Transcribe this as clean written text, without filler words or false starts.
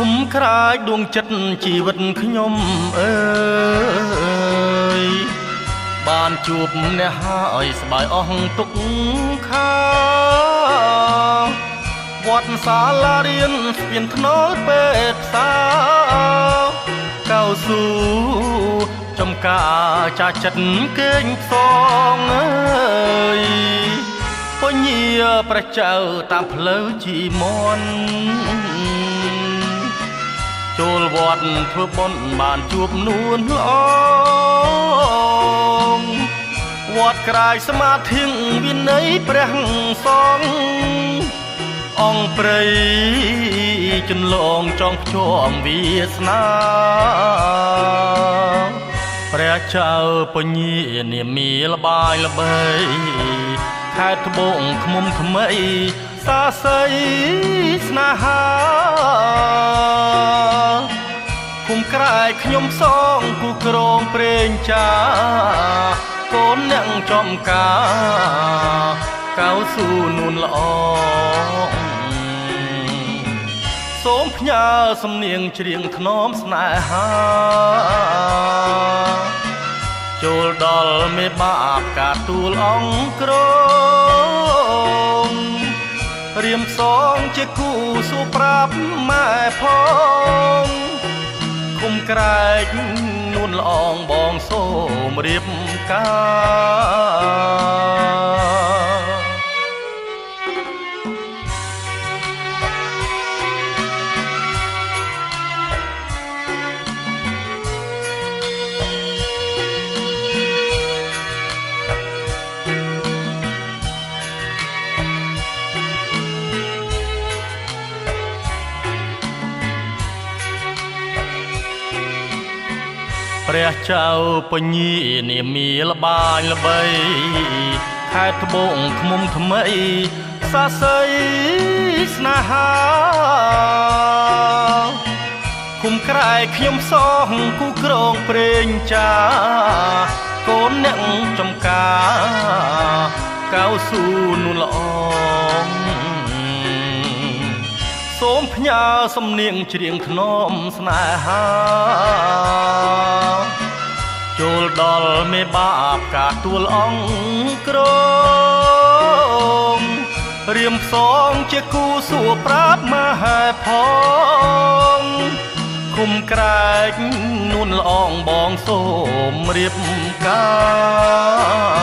ឃុំក្រាយដួងចិត្តជីវិតខ្ញុំអើយបានជួបអ្នកហើយស្បាយអស់ទុកខាវត្តសាលារៀនស្ពានថ្នល់ពេទ្យផ្សារកៅស៊ូចំការចាចិត្តគេងផ្សងអើយពញាព្រះចៅតាមផ្លូវជីមន់ចូលវត្តធ្វើបុណ្យបានជួបនួនល្អវត្តក្រាយសមាធិវិន័យព្រះសង្ឃអង្គព្រៃចន្លងចងភ្ជាប់វាសនាព្រះចៅពញានាមាល្បាយល្បីខេត្តត្បូងឃ្មុំថ្មីសាស័យស្នេហាគុំក្រែកខ្ញុំសងគូក្រងព្រេងចាកូនអ្នកចំការកៅស៊ូនួនល្អសូមផ្ញើសំនៀងច្រៀងថ្នមស្នេហាចូលដល់មេបាបកាទូលអង្គគ្រងរៀមសងជាគូសួរប្រាប់ម៉ែផងគុំក្រែកនួនល្អងបងសូមរៀបការព្រះចៅពញានាមាល្បាយល្បីខេត្តត្បូងឃ្មុំថ្មីសាស័យស្នេហាគុំក្រែកខ្ញុំសងគូក្រងព្រេងចាកូនអ្នកចំការកៅស៊ូនួនល្អសូមផ្ញើសំនៀងច្រៀងថ្នមស្នេហាចូលដល់មេបាបកាទួលអង្គគ្រងរៀមផ្សងជាគូសួរប្រាប់មហេផងគុំក្រែកនួនល្អងបងសូមរៀបការ